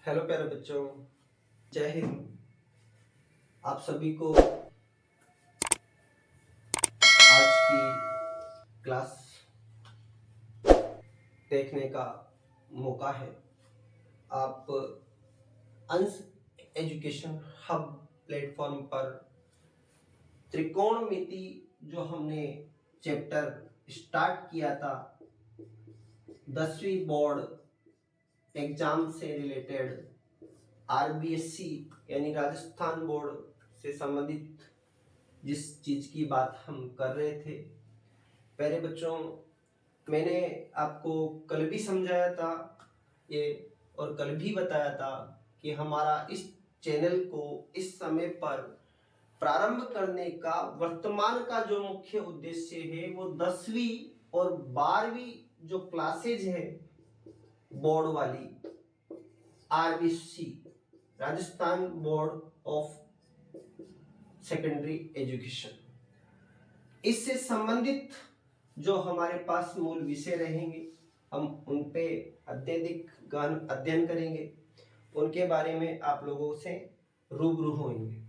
Hello प्यारे बच्चों, जय हिंद। आप सभी को आज की क्लास देखने का मौका है। आप अंश एजुकेशन हब प्लेटफॉर्म पर त्रिकोणमिति जो हमने चैप्टर स्टार्ट किया था 10वीं बोर्ड एग्जाम से रिलेटेड, आरबीएससी यानी राजस्थान बोर्ड से संबंधित जिस चीज की बात हम कर रहे थे। प्यारे बच्चों, मैंने आपको कल भी समझाया था ये और कल भी बताया था कि हमारा इस चैनल को इस समय पर प्रारंभ करने का वर्तमान का जो मुख्य उद्देश्य है वो 10वीं और 12वीं जो क्लासेज है बोर्ड वाली, RBC Rajasthan board of secondary education, इससे संबंधित जो हमारे पास मूल विषय रहेंगे हम उन पे अत्यधिक गहन अध्ययन करेंगे, उनके बारे में आप लोगों से रूबरू होंगे।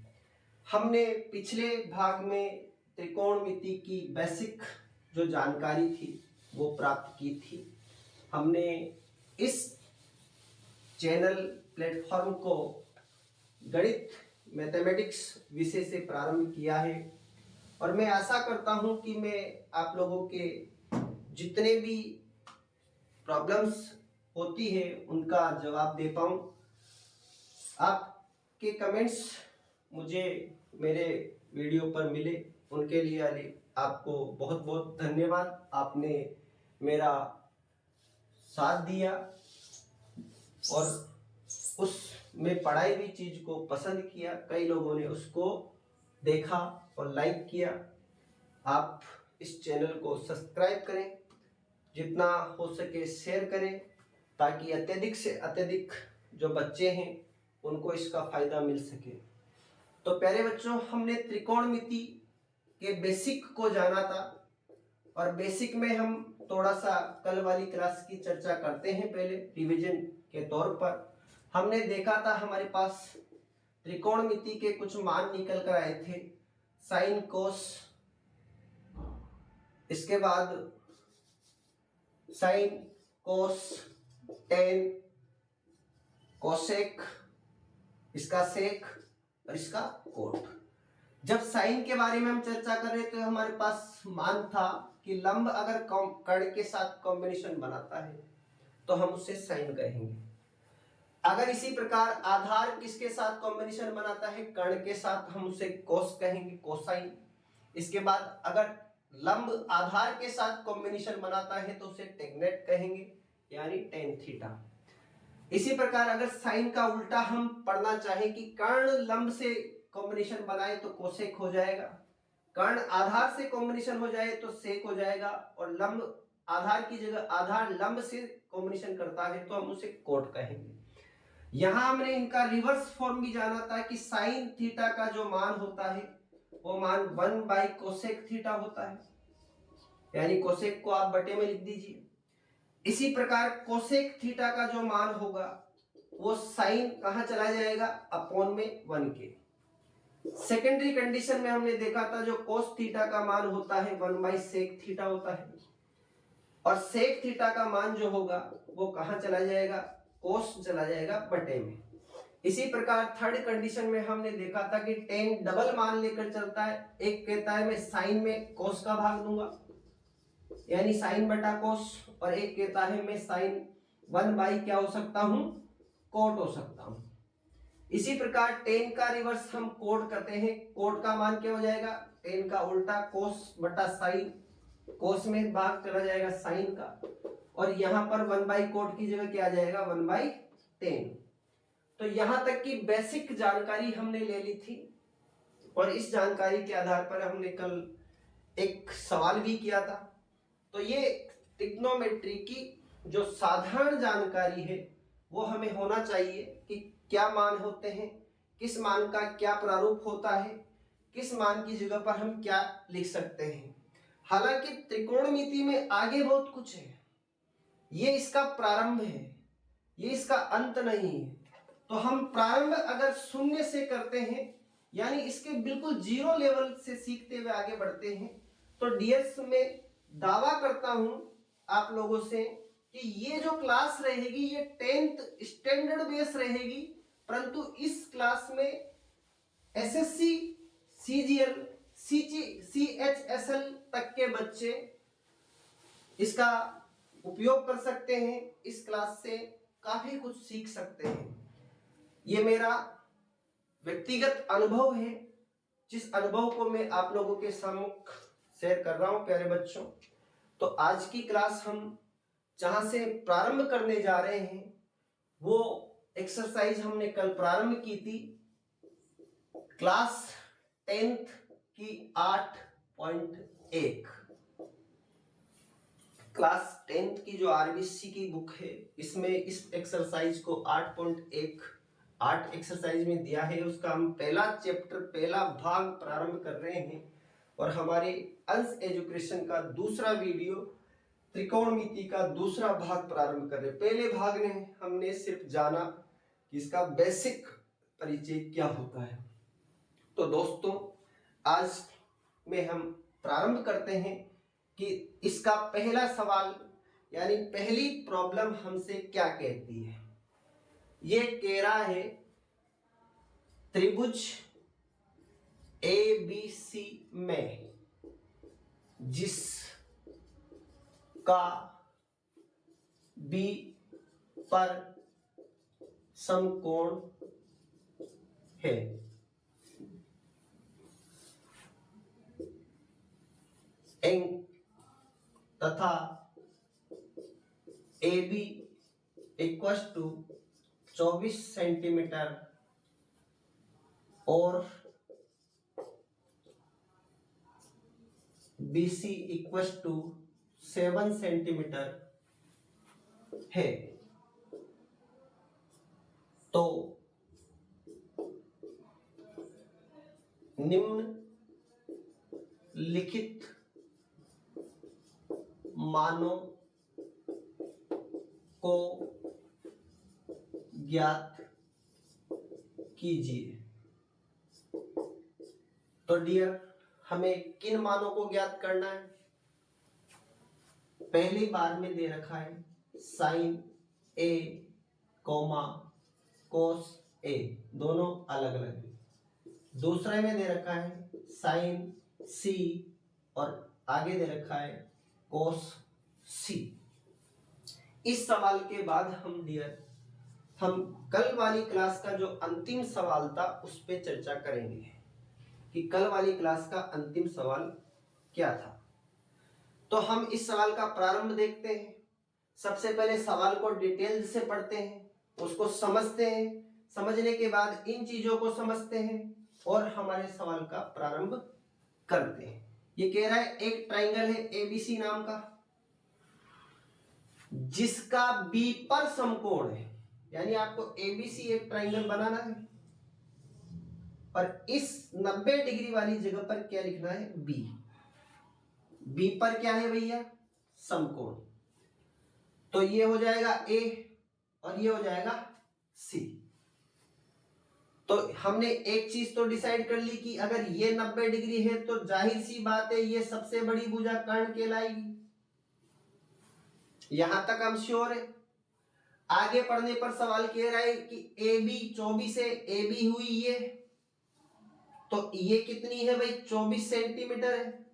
हमने पिछले भाग में त्रिकोणमिति की बेसिक जो जानकारी थी वो प्राप्त की थी। हमने इस चैनल प्लेटफॉर्म को गणित मैथमेटिक्स विषय से प्रारंभ किया है और मैं आशा करता हूं कि मैं आप लोगों के जितने भी प्रॉब्लम्स होती है उनका जवाब दे पाऊं। आपके कमेंट्स मुझे मेरे वीडियो पर मिले, उनके लिए आपको बहुत बहुत धन्यवाद। आपने मेरा साथ दिया और उसमें पढ़ाई हुई चीज को पसंद किया। कई लोगों ने उसको देखा और लाइक किया। आप इस चैनल को सब्सक्राइब करें, जितना हो सके शेयर करें, ताकि अत्यधिक से अत्यधिक जो बच्चे हैं उनको इसका फायदा मिल सके। तो प्यारे बच्चों, हमने त्रिकोणमिति के बेसिक को जाना था और बेसिक में हम थोड़ा सा कल वाली क्लास की चर्चा करते हैं। पहले रिवीजन के तौर पर हमने देखा था हमारे पास त्रिकोणमिति के कुछ मान निकल कर आए थे, साइन कोस, इसके बाद साइन कोस टेन कोसेक, इसका सेक और इसका कोट। जब साइन के बारे में हम चर्चा कर रहे थे तो हमारे पास मान था कि लंब अगर कर्ण के साथ कॉम्बिनेशन बनाता है तो हम उसे साइन कहेंगे। अगर इसी प्रकार आधार किसके साथ कॉम्बिनेशन बनाता है, कर्ण के साथ, हम उसे कोस कहेंगे, कोसाइन। इसके बाद अगर लंब आधार के साथ कॉम्बिनेशन बनाता है तो उसे टेग्नेट कहेंगे, यानी टेन थीटा। इसी प्रकार अगर साइन का उल्टा हम पढ़ना चाहें कि कर्ण लंब से कॉम्बिनेशन बनाए तो कोसेक हो जाएगा, कर्ण आधार से कॉम्बिनेशन हो जाए तो सेक हो जाएगा, और लंब आधार की जगह आधार लंब से कॉम्बिनेशन करता है तो हम उसे कोट कहेंगे। यहां हमने इनका रिवर्स फॉर्म भी जाना था कि साइन थीटा का जो मान होता है वो मान 1 कोसेक थीटा होता है, यानी कोसेक को आप बटे में लिख दीजिए। इसी प्रकार कोसेक थीटा का जो मान होगा वो साइन कहां चला जाएगा, अपॉन में 1 के। सेकेंडरी कंडीशन में हमने देखा था जो कोस थीटा का मान होता है 1/सेक थीटा होता है, और सेक थीटा का मान जो होगा वो कहां चला जाएगा, कोस चला जाएगा बटे में। इसी प्रकार थर्ड कंडीशन में हमने देखा था कि टेन डबल मान लेकर चलता है। एक कहता है मैं साइन में कोस का भाग दूंगा, यानी साइन बटा कोस, और एक कहता है मैं साइन 1 क्या हो सकता हूं, कोट हो सकता हूं। इसी प्रकार टेन का रिवर्स हम कोट करते हैं, कोट का मान क्या हो जाएगा, टेन का उल्टा कोस बटा साइन, कोस में भाग चला जाएगा साइन का, और यहां पर 1/कोट की जगह क्या आ जाएगा, 1/10। तो यहां तक की बेसिक जानकारी हमने ले ली थी, और इस जानकारी के आधार पर हमने कल एक सवाल भी किया था। तो ये ट्रिग्नोमेट्री की जो साधारण जानकारी है वो हमें होना चाहिए कि क्या मान होते हैं, किस मान का क्या प्रारूप होता है, किस मान की जगह पर हम क्या लिख सकते हैं। हालांकि त्रिकोणमिति में आगे बहुत कुछ है, ये इसका प्रारंभ है, ये इसका अंत नहीं है। तो हम प्रारंभ अगर शून्य से करते हैं, यानी इसके बिल्कुल जीरो लेवल से सीखते हुए आगे बढ़ते हैं, तो डियर्स में दावा करता हूं आप लोगों से कि ये जो क्लास रहेगी ये 10th स्टैंडर्ड बेस रहेगी, परंतु इस क्लास में एसएससी, सीजीएल, सीएचएसएल तक के बच्चे इसका उपयोग कर सकते हैं। इस क्लास से काफी कुछ सीख सकते हैं। ये मेरा व्यक्तिगत अनुभव है, जिस अनुभव को मैं आप लोगों के सम्मुख शेयर कर रहा हूं प्यारे बच्चों। तो आज की क्लास हम जहां से प्रारंभ करने जा रहे हैं वो एक्सरसाइज हमने कल प्रारंभ की थी, क्लास 10th की 8.1। क्लास 10th की जो आरबीसी की बुक है इसमें इस एक्सरसाइज को 8.1 8 एक्सरसाइज में दिया है। उसका हम पहला चैप्टर, पहला भाग प्रारंभ कर रहे हैं और हमारे अंश एजुकेशन का दूसरा वीडियो त्रिकोणमिति का दूसरा भाग प्रारंभ कर रहे हैं। पहले भाग में हमने सिर्फ जाना कि इसका बेसिक परिचय क्या होता है। तो दोस्तों आज में हम प्रारंभ करते हैं कि इसका पहला सवाल यानी पहली प्रॉब्लम हमसे क्या कहती है। ये कह रहा है त्रिभुज ABC में जिसका B पर समकोण है, तथा AB इक्वल्स टू 24 सेंटीमीटर और BC इक्वल्स टू 7 सेंटीमीटर है, तो निम्नलिखित मानों को ज्ञात कीजिए। तो डियर हमें किन मानों को ज्ञात करना है? पहली बार में दे रखा है sine A comma cos A, दोनों अलग अलग है। दूसरे में दे रखा है साइन C और आगे दे रखा है कोस C। इस सवाल के बाद हम कल वाली क्लास का जो अंतिम सवाल था उस पर चर्चा करेंगे कि कल वाली क्लास का अंतिम सवाल क्या था। तो हम इस सवाल का प्रारंभ देखते हैं। सबसे पहले सवाल को डिटेल से पढ़ते हैं, उसको समझते हैं, समझने के बाद इन चीजों को समझते हैं और हमारे सवाल का प्रारंभ करते हैं। ये कह रहा है एक ट्राइंगल है ABC नाम का जिसका B पर समकोण है, यानी आपको ABC एक ट्राइंगल बनाना है और इस 90 डिग्री वाली जगह पर क्या लिखना है? B पर क्या है भैया? समकोण। तो ये हो जाएगा A और ये हो जाएगा C। तो हमने एक चीज तो डिसाइड कर ली कि अगर ये 90 डिग्री है तो जाहिर सी बात है ये सबसे बड़ी भुजा कर्ण कहलाएगी। यहां तक हम श्योर है। आगे पढ़ने पर सवाल कह रहा है कि AB 24 है, AB हुई ये, तो ये कितनी है भाई? 24 सेंटीमीटर है।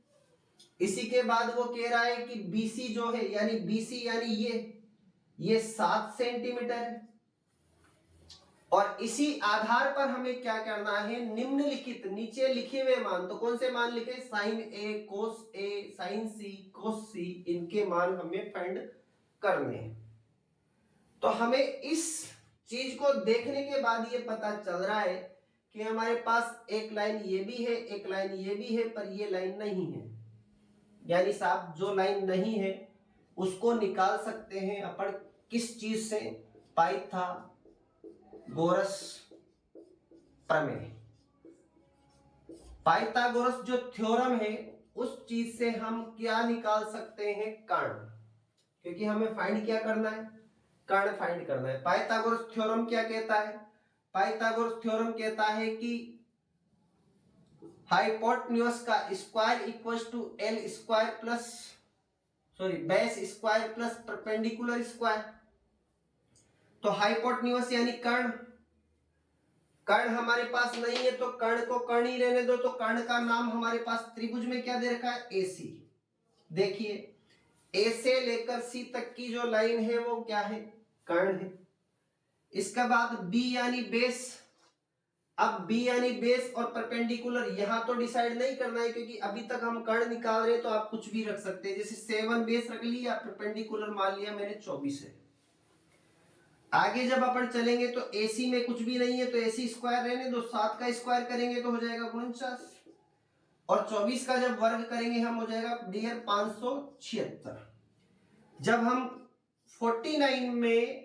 इसी के बाद वो कह रहा है कि BC जो है यानी BC यानी ये 7 सेंटीमीटर है। और इसी आधार पर हमें क्या करना है? निम्नलिखित नीचे लिखे हुए मान, तो कौन से मान लिखे? Sine A cos A sine C cos C, इनके मान हमें फाइंड करने हैं। तो हमें इस चीज को देखने के बाद ये पता चल रहा है कि हमारे पास एक लाइन ये भी है, एक लाइन ये भी है, पर ये लाइन नहीं है। यानी साहब जो लाइन नहीं है उसको निकाल सकते हैं अपन किस चीज से? पाइथागोरस प्रमेय। पाइथागोरस जो थ्योरम है उस चीज से हम क्या निकाल सकते हैं? कर्ण। क्योंकि हमें फाइंड क्या करना है? कर्ण फाइंड करना है। पाइथागोरस थ्योरम क्या कहता है? पाइथागोरस थ्योरम कहता है कि हाइपोटेन्यूज का square equals to L square plus base square plus perpendicular square. तो हाइपोटेन्यूज यानी कर्ण, कर्ण हमारे पास नहीं है तो कर्ण को कर्ण ही रहने दो। तो कर्ण का नाम हमारे पास त्रिभुज में क्या दे रखा है, एसी। देखिए ए से लेकर सी तक की जो लाइन है वो क्या है, कर्ण है। इसके बाद बी यानी बेस। अब बी यानी बेस और परपेंडिकुलर यहां तो डिसाइड नहीं करना है क्योंकि अभी तक हम कर्ण निकाल रहे हैं, तो आप कुछ भी रख सकते हैं, जैसे 7 बेस रख लिया, परपेंडिकुलर मान लिया मैंने 24 है। आगे जब अपन चलेंगे तो AC में कुछ भी नहीं है तो AC स्क्वायर रहने दो, 7 का स्क्वायर करेंगे तो हो जाएगा 49 और 24 का जब वर्ग करेंगे हम हो जाएगा डियर 576। जब हम 49 में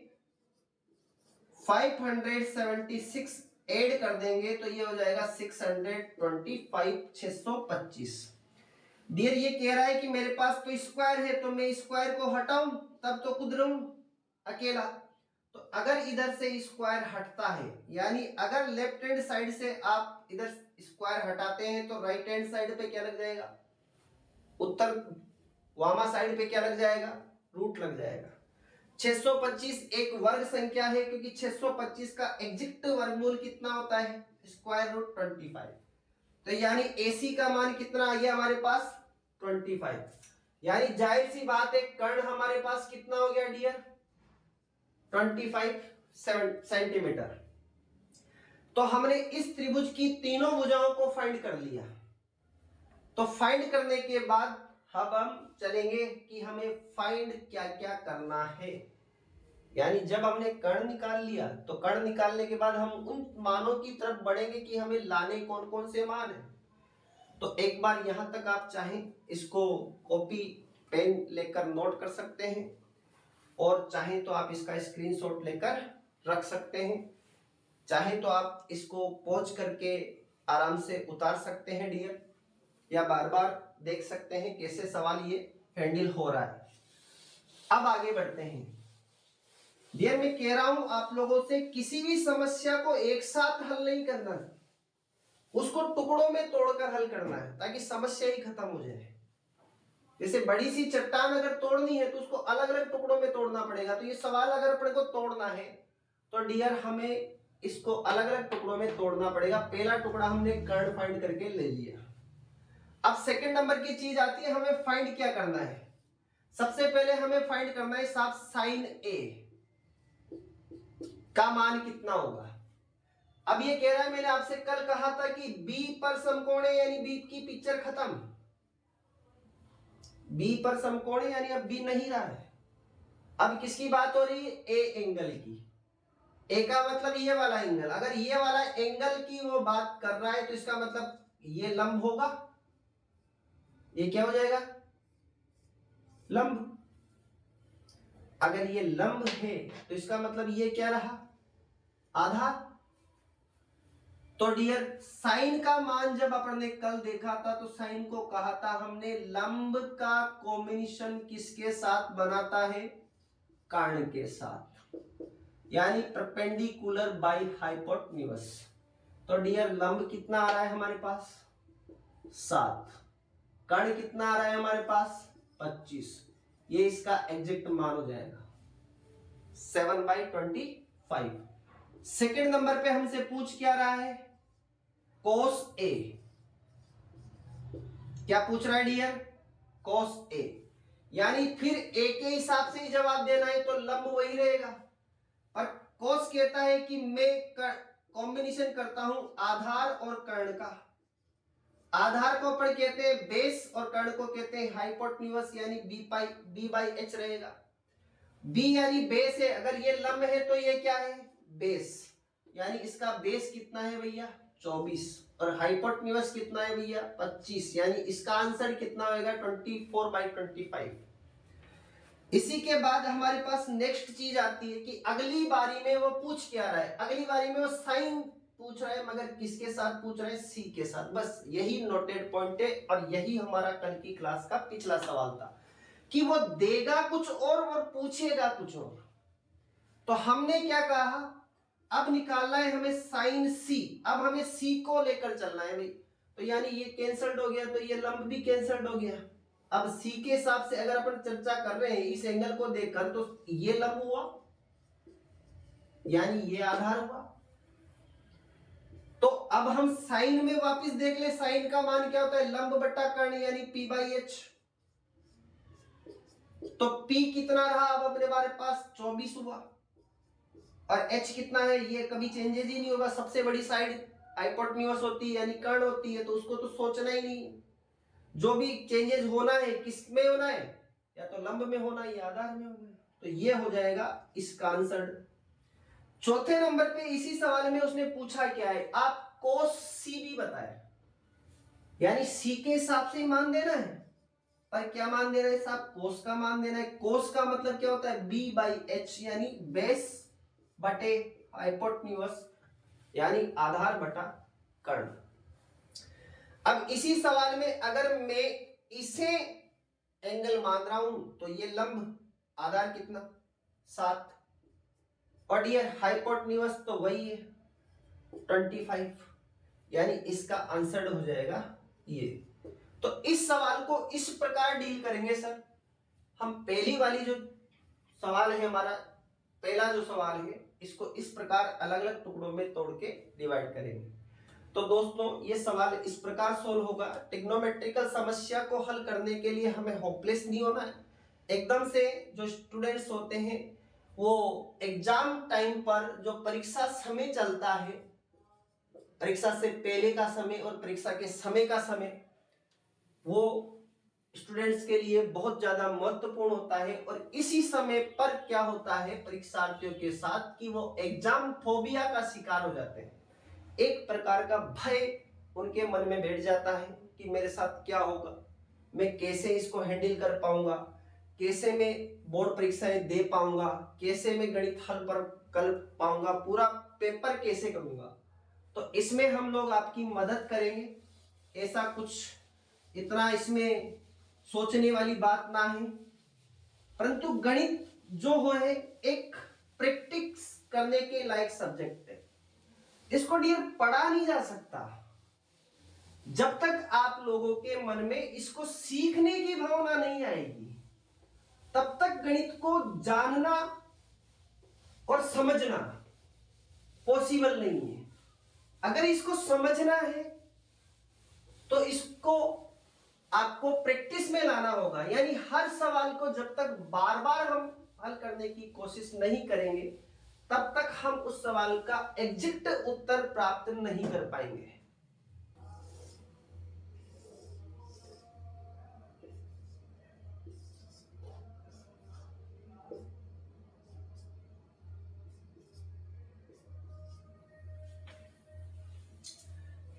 576 ऐड कर देंगे तो ये हो जाएगा 625 625। डियर ये कह रहा है कि मेरे पास तो स्क्वायर है तो मैं स्क्वायर को हटाऊं तब तो खुद रहूं अकेला। तो अगर इधर से स्क्वायर हटता है, यानी अगर लेफ्ट हैंड साइड से आप इधर स्क्वायर हटाते हैं तो राइट हैंड साइड पे क्या लग जाएगा, उत्तर वामा साइड पे क्या लग जाएगा, रूट लग जाएगा। 625 एक वर्ग संख्या है क्योंकि 625 का एग्जैक्ट वर्गमूल कितना होता है, स्क्वायर रूट 25। तो यानी AC का मान कितना आ गया हमारे पास 25। यानी जाहिर सी बात है कर्ण हमारे पास कितना हो गया डियर 25 सेंटीमीटर। तो हमने इस त्रिभुज की तीनों भुजाओं को फाइंड कर लिया। तो फाइंड करने के बाद अब हम चलेंगे कि हमें फाइंड क्या क्या करना है। यानी जब हमने कर्ण निकाल लिया तो कर्ण निकालने के बाद हम उन मानों की तरफ बढ़ेंगे कि हमें लाने कौन कौन से मान है। तो एक बार यहां तक आप चाहें इसको कॉपी पेन लेकर नोट कर सकते हैं और चाहें तो आप इसका स्क्रीनशॉट लेकर रख सकते हैं, चाहे तो आप इसको पॉज करके आराम से उतार सकते हैं डियर, या बार बार देख सकते हैं कैसे सवाल ये हैंडल हो रहा है। अब आगे बढ़ते हैं डियर, मैं कह रहा हूं आप लोगों से किसी भी समस्या को एक साथ हल नहीं करना है, उसको टुकड़ों में तोड़कर हल करना है ताकि समस्या ही खत्म हो जाए। जैसे बड़ी सी चट्टान अगर तोड़नी है तो उसको अलग अलग टुकड़ों में तोड़ना पड़ेगा। तो ये सवाल अगर अपने को तोड़ना है तो डियर हमें इसको अलग अलग टुकड़ों में तोड़ना पड़ेगा। पहला टुकड़ा हमने कर्ण फाइंड करके ले लिया। अब सेकंड नंबर की चीज आती है, हमें फाइंड क्या करना है। सबसे पहले हमें फाइंड करना है साहब साइन A का मान कितना होगा। अब ये कह रहा है मैंने आपसे कल कहा था कि B पर समकोण है, यानी B की पिक्चर खत्म। B पर समकोण है यानी अब B नहीं रहा है। अब किसकी बात हो रही है, A एंगल की। A का मतलब ये वाला एंगल, अगर ये वाला एंगल की वो बात कर रहा है तो इसका मतलब ये लंब होगा, ये क्या हो जाएगा लंब। अगर ये लंब है तो इसका मतलब ये क्या रहा आधार। तो डियर साइन का मान जब अपन ने कल देखा था तो साइन को कहा था हमने लंब का कॉम्बिनेशन किसके साथ बनाता है, कर्ण के साथ, यानी परपेंडिकुलर बाय हाइपोटेन्यूज। तो डियर लंब कितना आ रहा है हमारे पास 7, कर्ण कितना आ रहा है हमारे पास 25। ये इसका एग्जैक्ट मान हो जाएगा 7/25। सेकंड नंबर पे हमसे पूछ क्या रहा है, cos A। क्या पूछ रहा है डियर, cos A, यानी फिर A के हिसाब से ही जवाब देना है तो लंब वही रहेगा। और cos कहता है कि मैं कॉम्बिनेशन करता हूं आधार और कर्ण का। आधार को अपन कहते हैं बेस और कर्ण को कहते हैं हाइपोटेन्यूज, यानी B/H रहेगा। B यानी बेस है, अगर ये लंब है तो ये क्या है बेस, यानी इसका बेस कितना है भैया 24 और हाइपोटेन्यूज कितना है भैया 25, यानी इसका आंसर कितना होगा 24/25। इसी के बाद हमारे पास नेक्स्ट चीज आती है कि अगली बारी में वो पूछ क्या रहा है। अगली बारी में वो साइन पूछ रहा है, मगर किसके साथ पूछ रहा है, सी के साथ। बस यही नोटेड पॉइंट है और यही हमारा कल की क्लास का पिछला सवाल था कि वो देगा कुछ और पूछेगा कुछ और। तो हमने क्या कहा, अब निकालना है हमें साइन सी। अब हमें सी को लेकर चलना है भाई, तो यानी ये कैंसल्ड हो गया, तो ये लंब भी कैंसल्ड हो गया। अब सी के हिसाब से अगर अपन चर्चा कर रहे हैं इस एंगल को देखकर, तो ये लंब हुआ यानी ये आधार हुआ। तो अब हम साइन में वापस देख ले, साइन का मान क्या होता है, लंब बट्टा कर्ण यानी पी बाई एच। तो P कितना रहा अब अपने हमारे पास 24 हुआ, और H कितना है ये कभी चेंजेस ही नहीं होगा। सबसे बड़ी साइड हाइपोटेन्यूज होती है यानी कर्ण होती है, तो उसको तो सोचना ही नहीं। जो भी चेंजेस होना है किस में होना है, या तो लंब में होना है या आधार में होना है। तो ये हो जाएगा इसका आंसर। चौथे नंबर पे इसी सवाल में उसने पूछा क्या है, आप कोस सी भी बताया, यानी सी के हिसाब से ही मान देना है। पर क्या मान देना है साहब, कोस का मान देना है। कोस का मतलब क्या होता है, बी बाई एच यानी बेस बटे हाइपोटेन्यूज यानी आधार बटा कर्ण। अब इसी सवाल में अगर मैं इसे एंगल मान रहा हूं, तो ये लंब आधार कितना 7, और ये हाइपोटेन्यूज तो वही है 25, यानी इसका आंसर हो जाएगा ये। तो इस सवाल को इस प्रकार डील करेंगे सर। हम पहली वाली जो सवाल है हमारा, पहला जो सवाल है, इसको इस प्रकार अलग अलग टुकड़ों में तोड़ के डिवाइड करेंगे। तो दोस्तों ये सवाल इस प्रकार सोल्व होगा। ट्रिग्नोमेट्रिकल समस्या को हल करने के लिए हमें होपलेस नहीं होना है। एकदम से जो स्टूडेंट्स होते हैं वो एग्जाम टाइम पर जो परीक्षा समय चलता है, परीक्षा से पहले का समय और परीक्षा के समय का समय, वो स्टूडेंट्स के लिए बहुत ज्यादा महत्वपूर्ण होता है। और इसी समय पर क्या होता है परीक्षार्थियों के साथ कि वो एग्जाम फोबिया का शिकार हो जाते हैं। एक प्रकार का भय उनके मन में बैठ जाता है कि मेरे साथ क्या होगा, मैं कैसे इसको हैंडल कर पाऊंगा, कैसे मैं बोर्ड परीक्षाएं दे पाऊंगा, कैसे मैं गणित हल पर कर पाऊंगा, पूरा पेपर कैसे करूंगा। तो इसमें हम लोग आपकी मदद करेंगे। ऐसा कुछ इतना इसमें सोचने वाली बात ना है, परंतु गणित जो है एक प्रैक्टिस करने के लायक सब्जेक्ट है। इसको डियर पढ़ा नहीं जा सकता जब तक आप लोगों के मन में इसको सीखने की भावना नहीं आएगी, तब तक गणित को जानना और समझना पॉसिबल नहीं है। अगर इसको समझना है तो इसको आपको प्रैक्टिस में लाना होगा, यानी हर सवाल को जब तक बार बार हम हल करने की कोशिश नहीं करेंगे, तब तक हम उस सवाल का एग्जैक्ट उत्तर प्राप्त नहीं कर पाएंगे।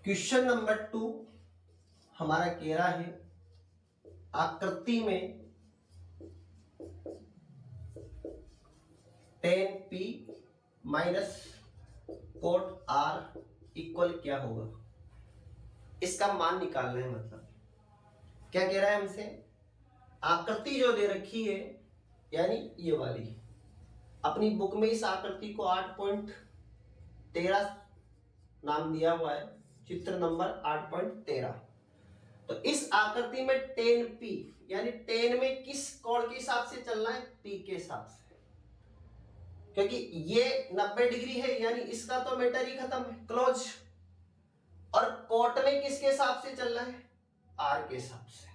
क्वेश्चन नंबर 2 हमारा कह रहा है आकृति में tan p minus cot r equal क्या होगा, इसका मान निकालना है। मतलब क्या कह रहा है हमसे, आकृति जो दे रखी है यानी ये वाली, अपनी बुक में इस आकृति को 8.13 नाम दिया हुआ है, चित्र नंबर 8.13। तो इस आकृति में tan p यानी tan में किस कोण के हिसाब से चलना है, p के हिसाब से, क्योंकि ये 90 डिग्री है यानी इसका तो मैटर ही खत्म है, क्लोज। और कोट में किसके हिसाब से चलना है, r के हिसाब से।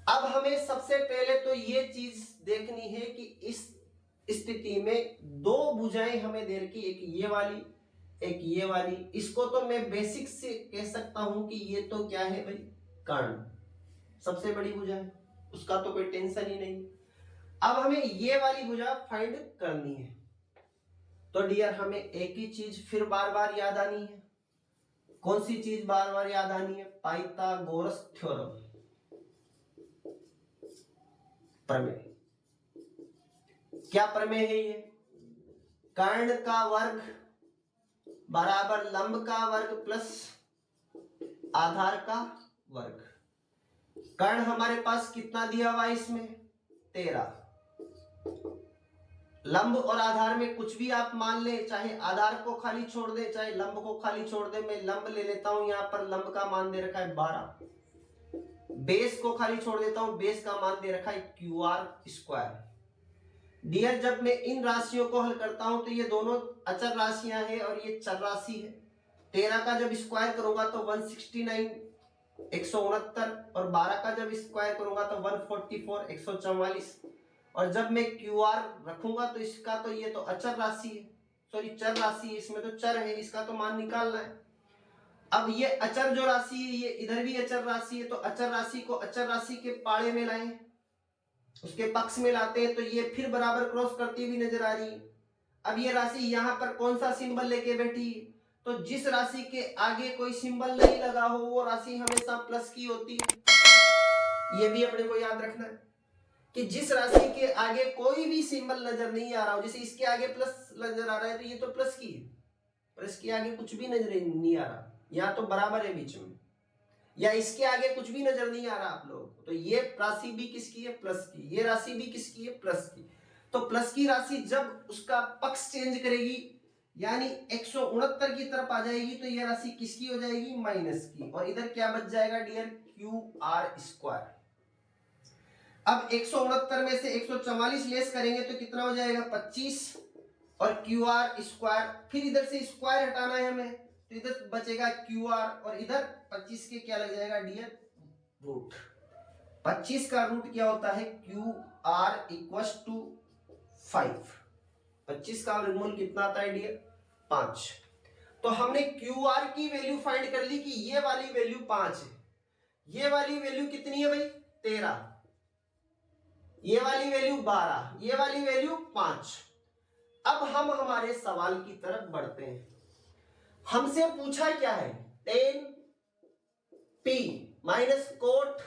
अब हमें सबसे पहले तो ये चीज देखनी है कि इस स्थिति में दो भुजाएं हमें दे रखी, एक ये वाली एक ये वाली। इसको तो मैं बेसिक से कह सकता हूं कि ये तो क्या है भाई, कर्ण सबसे बड़ी भुजा है, उसका तो कोई टेंशन ही नहीं। अब हमें ये वाली भुजा फाइंड करनी है। तो डियर हमें एक ही चीज फिर बार बार याद आनी है। कौन सी चीज बार बार याद आनी है, पाइथागोरस थ्योरम, प्रमेय। क्या प्रमेय है ये, कर्ण का वर्ग बराबर लंब का वर्ग प्लस आधार का वर्ग। कर्ण हमारे पास कितना दिया हुआ है इसमें 13, लंब और आधार में कुछ भी आप मान ले, चाहे आधार को खाली छोड़ दे चाहे लंब को खाली छोड़ दे। मैं लंब ले लेता हूं, यहां पर लंब का मान दे रखा है 12, बेस को खाली छोड़ देता हूं, बेस का मान दे रखा है क्यू आर स्क्वायर। डियर जब मैं इन राशियों को हल करता हूं तो ये दोनों अचर राशियां हैं और ये चर राशि है। 13 का जब स्क्वायर करूंगा तो 169 169, और 12 का जब स्क्वायर करूंगा तो 144 144। और जब मैं क्यू आर रखूंगा तो इसका तो ये तो अचर राशि है, सॉरी चर राशि है, इसमें तो चर है, इसका तो मान निकालना है। अब ये अचर जो राशि है ये इधर भी अचर राशि है, तो अचर राशि को अचर राशि के पाड़े में लाएं, उसके पक्ष में लाते हैं तो ये फिर बराबर क्रॉस करती हुई नजर आ रही है। अब ये राशि यहाँ पर कौन सा सिंबल लेके बैठी है, तो जिस राशि के आगे कोई सिंबल नहीं लगा हो वो राशि हमेशा प्लस की होती है। ये भी अपने को याद रखना है कि जिस राशि के आगे कोई भी सिंबल नजर नहीं आ रहा हो, जैसे इसके आगे प्लस नजर आ रहा है तो ये तो प्लस की है, प्लस के आगे कुछ भी नजर नहीं आ रहा, यहाँ तो बराबर है बीच में, या इसके आगे कुछ भी नजर नहीं आ रहा आप लोगों को, तो ये राशि भी किसकी है, प्लस की, ये राशि भी किसकी है, प्लस की। तो प्लस की राशि जब उसका पक्ष चेंज करेगी यानी 169 की तरफ आ जाएगी तो यह राशि किसकी हो जाएगी, माइनस की, और इधर क्या बच जाएगा डियर, क्यू आर स्क्वायर। अब 169 में से 144 लेस करेंगे तो कितना हो जाएगा, 25, और क्यू आर स्क्वायर, फिर इधर से स्क्वायर हटाना है हमें तो इधर बचेगा क्यू आर, और इधर 25 के क्या लग जाएगा डियर, रूट। 25 का रूट क्या होता है, क्यू आर इक्वल टू 5। 25 का वर्गमूल कितना आता है डियर, 5। तो हमने क्यू आर की वैल्यू फाइंड कर ली कि ये वाली वैल्यू 5 है, ये वाली वैल्यू कितनी है भाई, 13, ये वाली वैल्यू 12, ये वाली वैल्यू 5। अब हम हमारे सवाल की तरफ बढ़ते हैं। हमसे पूछा क्या है, tan p minus cot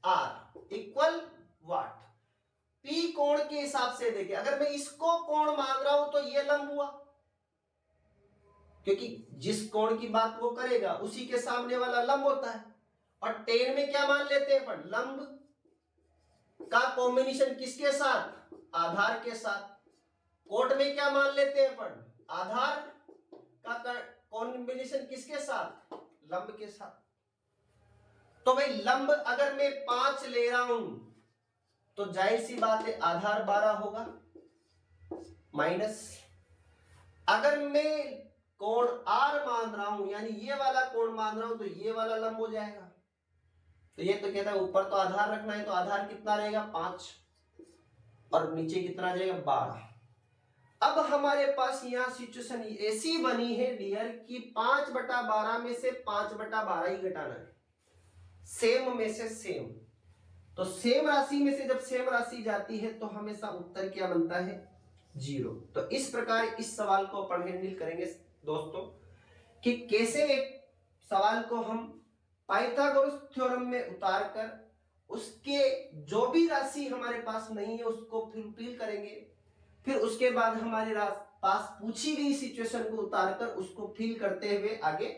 r equal what. p कोण के हिसाब से देखिए, अगर मैं इसको कोण मान रहा हूं तो ये लंब हुआ, क्योंकि जिस कोण की बात वो करेगा उसी के सामने वाला लंब होता है। और tan में क्या मान लेते हैं अपन, लंब का कॉम्बिनेशन किसके साथ, आधार के साथ। कोट में क्या मान लेते हैं अपन, आधार का कॉम्बिनेशन किसके साथ, लंब के साथ। तो भाई लंब अगर मैं 5 ले रहा हूं तो जाहिर सी बात है आधार 12 होगा, माइनस अगर मैं कोण आर मान रहा हूं यानी ये वाला कोण मान रहा हूं तो ये वाला लंब हो जाएगा। तो ये तो कहता है ऊपर तो आधार रखना है, तो आधार कितना रहेगा 5, और नीचे कितना आ जाएगा 12। अब हमारे पास यहाँ सिचुएशन ऐसी बनी है डियर कि 5/12 में से 5/12 ही घटाना है, सेम में से सेम। तो सेम राशि में से जब सेम राशि जाती है तो हमेशा उत्तर क्या बनता है, 0। तो इस प्रकार इस सवाल को अपन हैंडल करेंगे दोस्तों कि कैसे एक सवाल को हम पाइथागोरस थ्योरम में उतारकर उसके जो भी राशि हमारे पास नहीं है उसको फुलफिल करेंगे, फिर उसके बाद हमारे पास पूछी गई सिचुएशन को उतारकर उसको फिल करते हुए आगे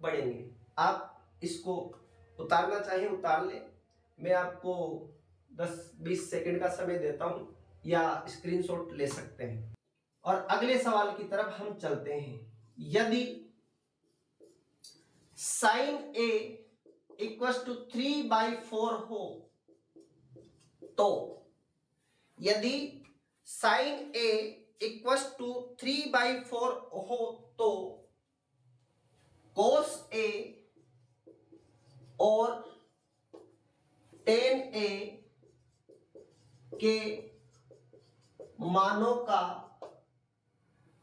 बढ़ेंगे। आप इसको उतारना चाहे उतार ले, मैं आपको 10-20 सेकंड का समय देता हूं या स्क्रीनशॉट ले सकते हैं। और अगले सवाल की तरफ हम चलते हैं। यदि साइन ए इक्वल टू 3/4 हो तो, यदि साइन ए इक्वल टू 3/4 हो तो कोस ए और tan ए के मानों का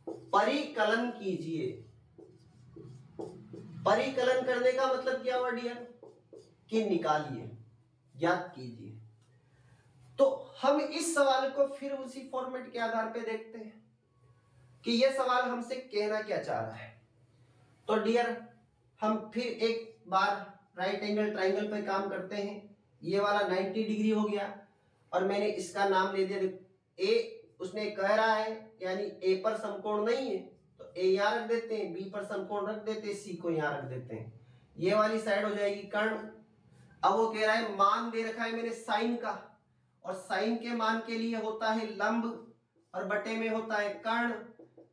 परिकलन कीजिए। परिकलन करने का मतलब क्या हुआ डियर, कि निकालिए, ज्ञात कीजिए। तो हम इस सवाल को फिर उसी फॉर्मेट के आधार पे देखते हैं कि यह सवाल हमसे कहना क्या चाह रहा है। तो डियर हम फिर एक बार राइट एंगल ट्राइंगल पे काम करते हैं। ये वाला 90 डिग्री हो गया और मैंने इसका नाम ले दिया ए। उसने कह रहा है यानी ए पर समकोण नहीं है तो ए यहाँ रख देते हैं, बी पर समकोण रख देते हैं, सी को यहाँ रख देते हैं। ये वाली साइड हो जाएगी कर्ण। अब वो कह रहा है मान दे रखा है मैंने साइन का, और साइन के मान के लिए होता है लंब, और बटे में होता है कर्ण,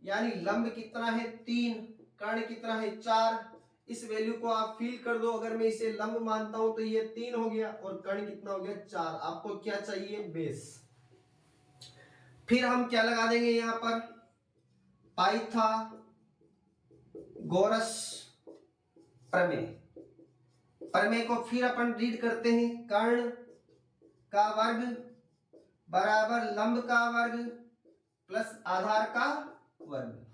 यानी लंब कितना है 3, कर्ण कितना है 4। इस वैल्यू को आप फिल कर दो। अगर मैं इसे लंब मानता हूं तो ये 3 हो गया और कर्ण कितना हो गया 4। आपको क्या चाहिए बेस। फिर हम क्या लगा देंगे यहां पर पाइथागोरस प्रमेय। प्रमेय को फिर अपन रीड करते हैं। कर्ण का वर्ग बराबर लंब का वर्ग प्लस आधार का वर्ग।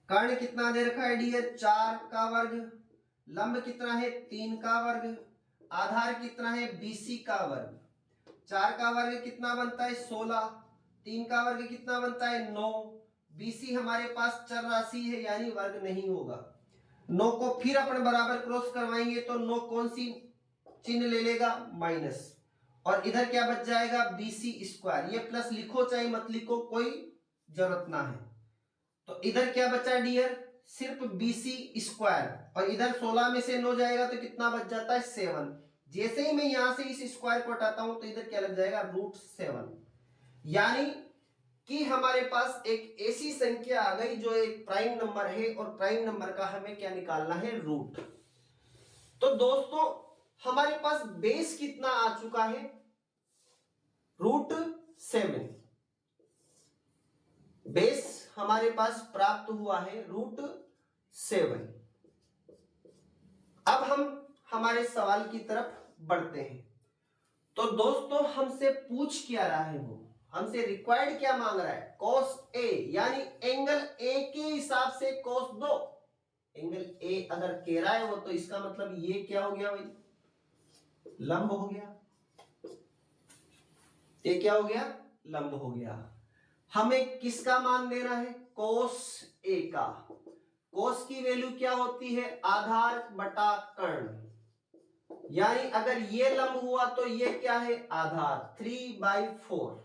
कर्ण कितना दे रखा है डियर 4 का वर्ग, लंब कितना है 3 का वर्ग, आधार कितना है BC का वर्ग। 4 का वर्ग कितना बनता है 16, 3 का वर्ग कितना बनता है 9, BC हमारे पास चर राशि है यानी वर्ग नहीं होगा। 9 को फिर अपन बराबर क्रॉस करवाएंगे तो 9 कौन सी चिन्ह ले लेगा माइनस, और इधर क्या बच जाएगा BC स्क्वायर। ये प्लस लिखो चाहे मत लिखो कोई जरूरत ना है। तो इधर क्या बचा डियर सिर्फ BC स्क्वायर, और इधर 16 में से 9 जाएगा तो कितना बच जाता है 7। जैसे ही मैं यहां से इस स्क्वायर को हटाता हूं तो इधर क्या लग जाएगा √7, यानी कि हमारे पास एक ऐसी संख्या आ गई जो एक प्राइम नंबर है और प्राइम नंबर का हमें क्या निकालना है रूट। तो दोस्तों हमारे पास बेस कितना आ चुका है √7। बेस हमारे पास प्राप्त हुआ है √7। अब हम हमारे सवाल की तरफ बढ़ते हैं। तो दोस्तों हमसे पूछ क्या रहा है, वो हमसे रिक्वायर्ड क्या मांग रहा है cos A, यानी एंगल A के हिसाब से cos दो। एंगल A अगर कह रहा है वो तो इसका मतलब ये क्या हो गया भाई लंब हो गया। ये क्या हो गया लंब हो गया। हमें किसका मान देना है cos A का। cos की वैल्यू क्या होती है आधार बटा कर्ण, यानी अगर ये लंब हुआ तो ये क्या है आधार 3/4।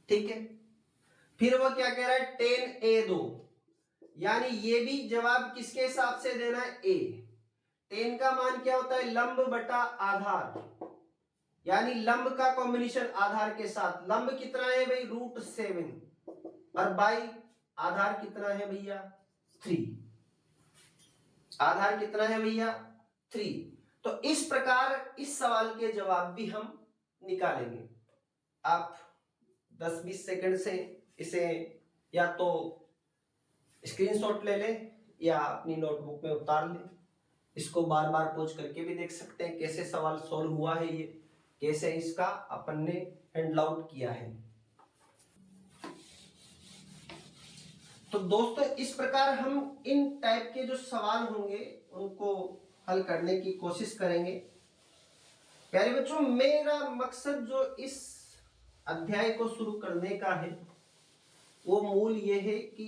ठीक है, फिर वो क्या कह रहा है tan A दो, यानी ये भी जवाब किसके हिसाब से देना है A। tan का मान क्या होता है लंब बटा आधार, यानी लंब का कॉम्बिनेशन आधार के साथ। लंब कितना है भाई √7 और बाई आधार कितना है भैया 3। आधार कितना है भैया 3। तो इस प्रकार इस सवाल के जवाब भी हम निकालेंगे। आप 10-20 सेकंड से इसे या तो स्क्रीनशॉट ले लें या अपनी नोटबुक में उतार लें। इसको बार बार पॉज करके भी देख सकते हैं कैसे सवाल सॉल्व हुआ है, ये कैसे इसका अपन ने हैंडल आउट किया है। तो दोस्तों इस प्रकार हम इन टाइप के जो सवाल होंगे उनको हल करने की कोशिश करेंगे। प्यारे बच्चों मेरा मकसद जो इस अध्याय को शुरू करने का है वो मूल ये है कि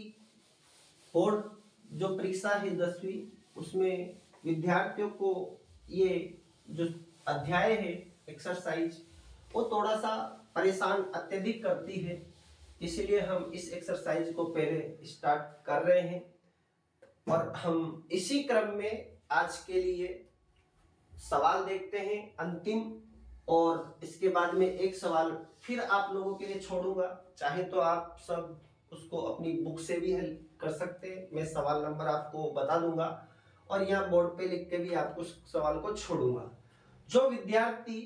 बोर्ड जो परीक्षा है 10वीं उसमें विद्यार्थियों को ये जो अध्याय है एक्सरसाइज वो थोड़ा सा परेशान अत्यधिक करती है, इसलिए हम इस एक्सरसाइज को पहले स्टार्ट कर रहे हैं। और हम इसी क्रम में आज के लिए सवाल देखते हैं अंतिम, और इसके बाद में एक सवाल फिर आप लोगों के लिए छोड़ूंगा। चाहे तो आप सब उसको अपनी बुक से भी हल कर सकते हैं, मैं सवाल नंबर आपको बता दूंगा और यहाँ बोर्ड पे लिख के भी आपको सवाल को छोड़ूंगा। जो विद्यार्थी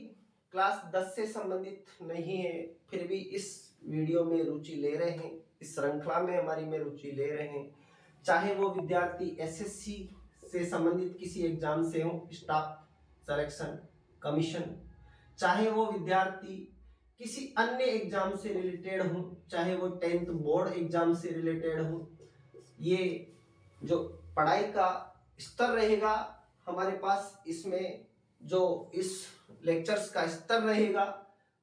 क्लास 10 से संबंधित नहीं है फिर भी इस वीडियो में रुचि ले रहे हैं, इस श्रृंखला में हमारी में रुचि ले रहे हैं, चाहे वो विद्यार्थी एसएससी से संबंधित किसी एग्जाम से हो, स्टाफ सिलेक्शन कमीशन, चाहे वो विद्यार्थी किसी अन्य एग्जाम से रिलेटेड हो, चाहे वो 10th बोर्ड एग्जाम से रिलेटेड हो, ये जो पढ़ाई का स्तर रहेगा हमारे पास, इसमें जो इस लेक्चर्स का स्तर रहेगा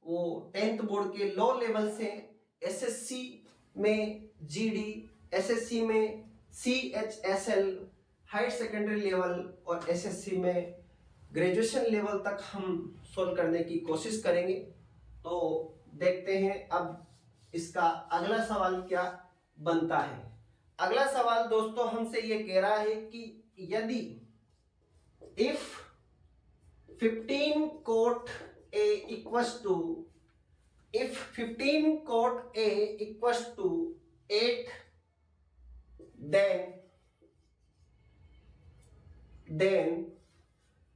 वो 10th बोर्ड के लो लेवल से एसएससी में जीडी, एसएससी में सीएचएसएल हायर सेकेंडरी लेवल और एसएससी में ग्रेजुएशन लेवल तक हम सोल्व करने की कोशिश करेंगे। तो देखते हैं अब इसका अगला सवाल क्या बनता है। अगला सवाल दोस्तों हमसे ये कह रहा है कि यदि if 15 cot A equals to if 15 cot A equals to 8, then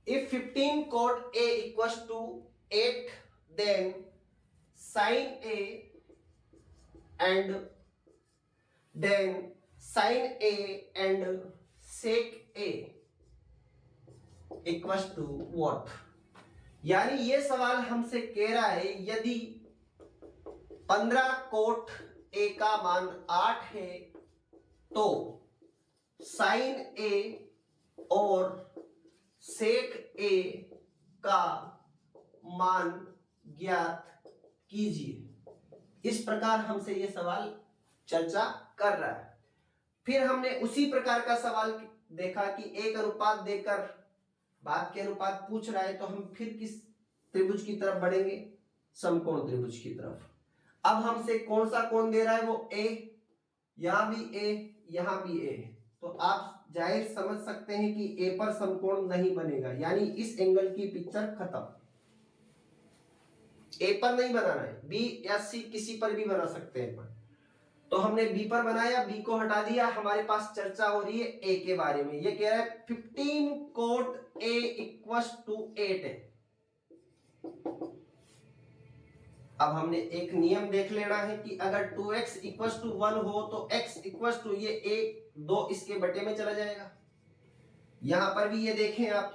if 15 cot A equals to 8, then sin A and sec A equals to what? यानी ये सवाल हमसे कह रहा है यदि 15 कोट A का मान 8 है तो साइन A और सेक A का मान ज्ञात कीजिए। इस प्रकार हमसे ये सवाल चर्चा कर रहा है। फिर हमने उसी प्रकार का सवाल देखा कि एक अनुपात देकर बात के अनुपात पूछ रहा है, तो हम फिर किस त्रिभुज की तरफ बढ़ेंगे? समकोण त्रिभुज की तरफ। अब हमसे कौन सा कोण दे रहा है? वो A, यहां भी A, यहां भी A। तो आप जाहिर समझ सकते हैं कि A पर समकोण नहीं बनेगा, यानी इस एंगल की पिक्चर खत्म। A पर नहीं बनाना है, B या C किसी पर भी बना सकते हैं। तो हमने B पर बनाया, B को हटा दिया। हमारे पास चर्चा हो रही है A के बारे में। ये कह रहा है 15 कोट A इक्वल्स टू 8 है। अब हमने एक नियम देख लेना है कि अगर 2x इक्वल्स टू 1 हो तो x इक्वल्स टू ये 1 2 इसके बटे में चला जाएगा। यहां पर भी ये देखें आप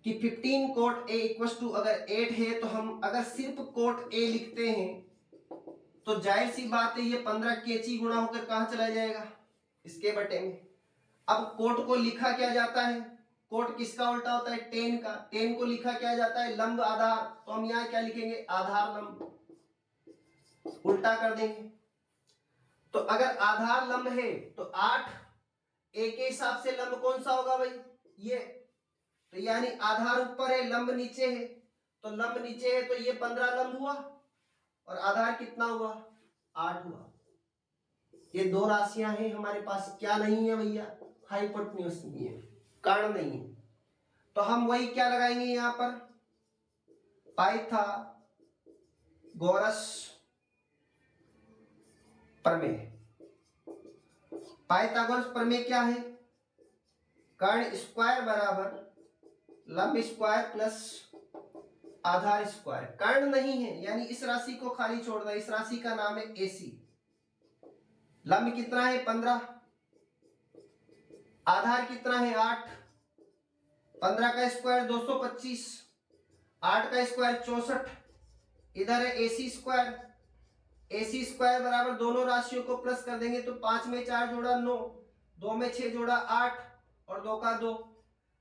कि 15 कोट A इक्वल्स टू अगर 8 है तो हम अगर सिर्फ कोट A लिखते हैं तो जाहिर सी बात है ये 15 केची गुणा होकर कहां चला जाएगा? इसके बटे में। अब कोट को लिखा क्या जाता है? कोट किसका उल्टा होता है? टेन का। टेन को लिखा क्या जाता है? लंब आधार। तो हम यहां क्या लिखेंगे? आधार लंब। उल्टा कर देंगे। तो अगर आधार लंब है तो 8 A के हिसाब से लंब कौन सा होगा भाई? ये। तो यानी आधार ऊपर है, लंब नीचे है। तो लंब नीचे है तो ये 15 लंब हुआ और आधार कितना हुआ? 8 हुआ। ये दो राशियां हैं हमारे पास। क्या नहीं है भैया? हाइपोटेन्यूज नहीं है, कर्ण नहीं है। तो हम वही क्या लगाएंगे यहां पर? पाइथागोरस प्रमेय। पाइथागोरस प्रमेय क्या है? कर्ण स्क्वायर बराबर लंब स्क्वायर प्लस आधार स्क्वायर। कर्ण नहीं है यानी इस राशि को खाली छोड़ना। इस राशि का नाम है AC। लंब कितना है? 15। आधार कितना है? 8। 15 का स्क्वायर 225, 8 का स्क्वायर 64। इधर है AC स्क्वायर। AC स्क्वायर बराबर दोनों राशियों को प्लस कर देंगे तो 5 में 4 जोड़ा 9, 2 में 6 जोड़ा 8 और 2 का 2।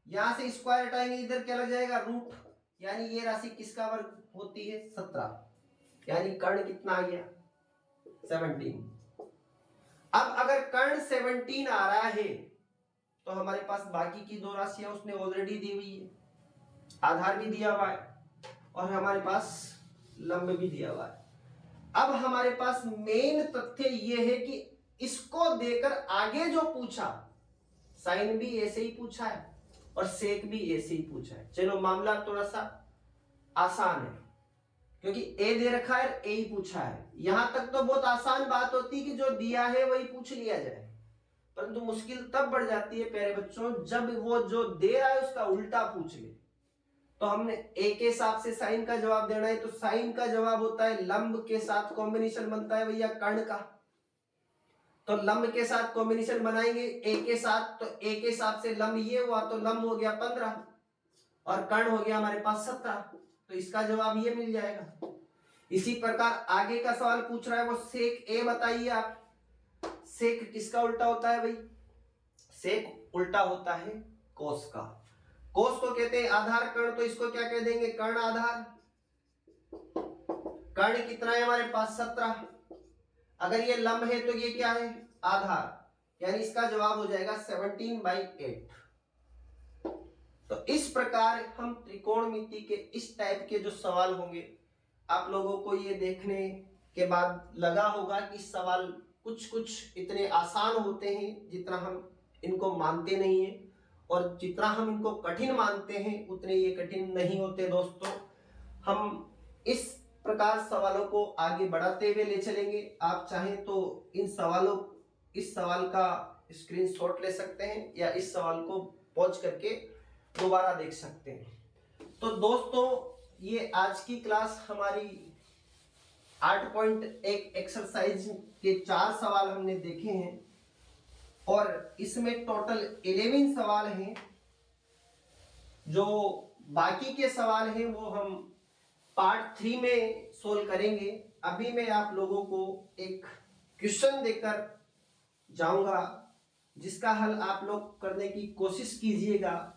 यहां से स्क्वायर हटाएंगे, इधर क्या लग जाएगा? रूट। यानी ये राशि किसका वर्ग होती है? 17। यानी कर्ण कितना आ गया? 17। अब अगर कर्ण 17 आ रहा है तो हमारे पास बाकी की दो राशियां उसने ऑलरेडी दी हुई है। आधार भी दिया हुआ है और हमारे पास लंब भी दिया हुआ है। अब हमारे पास मेन तथ्य यह है कि इसको देकर आगे जो पूछा, साइन भी ऐसे ही पूछा है और सेक भी ऐसे ही पूछा है। चलो मामला थोड़ा सा आसान है क्योंकि ए दे रखा है, ए ही पूछा है। यहां तक तो बहुत आसान बात होती कि जो दिया है वही पूछ लिया जाए, परंतु मुश्किल तब बढ़ जाती है प्यारे बच्चों जब वो जो दे रहा है उसका उल्टा पूछ ले। तो हमने ए के हिसाब से साइन का जवाब देना है, तो साइन का जवाब होता है लंब के साथ कॉम्बिनेशन बनता है भैया कर्ण का। तो लंब के साथ कॉम्बिनेशन बनाएंगे ए के साथ, तो ए के हिसाब से लंब ये हुआ तो लंब हो गया 15 और कर्ण हो गया हमारे पास 17। तो इसका जवाब ये मिल जाएगा। इसी प्रकार आगे का सवाल पूछ रहा है वो सेक ए बताइए आप। सेक किसका उल्टा होता है भाई? सेक उल्टा होता है कोस का। कोस को कहते हैं आधार कर्ण, तो इसको क्या कह देंगे? कर्ण आधार। कर्ण कितना है हमारे पास? 17। अगर ये लंब है तो ये क्या है? आधार। यानी इसका जवाब हो जाएगा 17/8। तो इस प्रकार हम त्रिकोणमिति के इस टाइप के जो सवाल होंगे, आप लोगों को ये देखने के बाद लगा होगा कि सवाल कुछ कुछ इतने आसान होते हैं जितना हम इनको मानते नहीं हैं, और जितना हम इनको कठिन मानते हैं उतने ये कठिन नहीं होते दोस्तों। हम इस प्रकार सवालों को आगे बढ़ाते हुए ले चलेंगे। आप चाहें तो इस सवाल का स्क्रीनशॉट ले सकते हैं या इस सवाल को पॉज करके दोबारा देख सकते हैं। तो दोस्तों, ये आज की क्लास हमारी 8.1 एक्सरसाइज के 4 सवाल हमने देखे हैं और इसमें टोटल 11 सवाल हैं। जो बाकी के सवाल हैं वो हम पार्ट 3 में सोल्व करेंगे। अभी मैं आप लोगों को एक क्वेश्चन देकर जाऊंगा जिसका हल आप लोग करने की कोशिश कीजिएगा।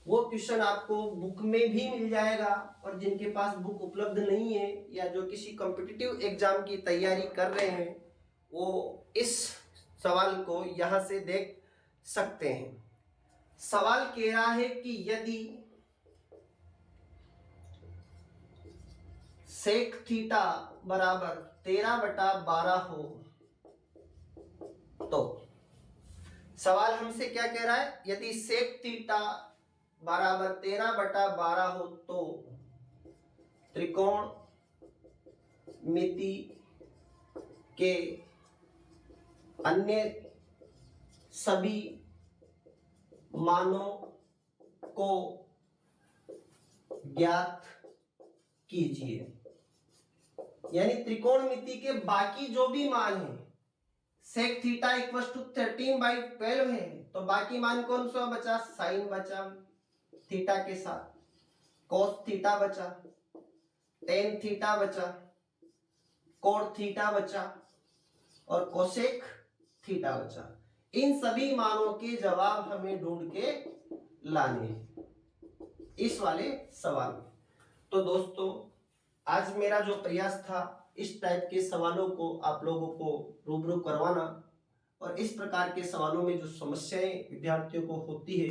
वो क्वेश्चन आपको बुक में भी मिल जाएगा और जिनके पास बुक उपलब्ध नहीं है या जो किसी कॉम्पिटिटिव एग्जाम की तैयारी कर रहे हैं वो इस सवाल को यहाँ से देख सकते हैं। सवाल कह रहा है कि यदि सेक थीटा बराबर 13/12 हो तो सवाल हमसे क्या कह रहा है, यदि सेक थीटा बराबर 13/12 हो तो त्रिकोण मिति के अन्य सभी मानों को ज्ञात कीजिए। यानी त्रिकोणमिति के बाकी जो भी मान है, सेक थीटा इक्वल टू 13/12 है तो बाकी मान कौन सा बचा, साइन बचा थीटा के साथ, कोस थीटा बचा, टेन थीटा बचा, कोट थीटा बचा और कोसेक थीटा बचा। इन सभी मानों के जवाब हमें ढूंढ के लाने हैं इस वाले सवाल में। तो दोस्तों, आज मेरा जो प्रयास था इस टाइप के सवालों को आप लोगों को रूबरू करवाना और इस प्रकार के सवालों में जो समस्याएं विद्यार्थियों को होती है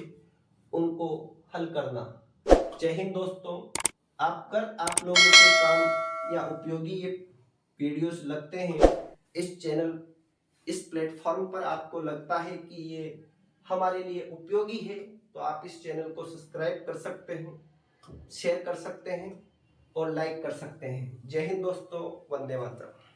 उनको हल करना। जय हिंद दोस्तों। अगर आप लोगों के काम या उपयोगी ये वीडियोस लगते हैं, इस चैनल इस प्लेटफॉर्म पर आपको लगता है कि ये हमारे लिए उपयोगी है तो आप इस चैनल को सब्सक्राइब कर सकते हैं, शेयर कर सकते हैं और लाइक कर सकते हैं। जय हिंद दोस्तों, वंदे मातरम।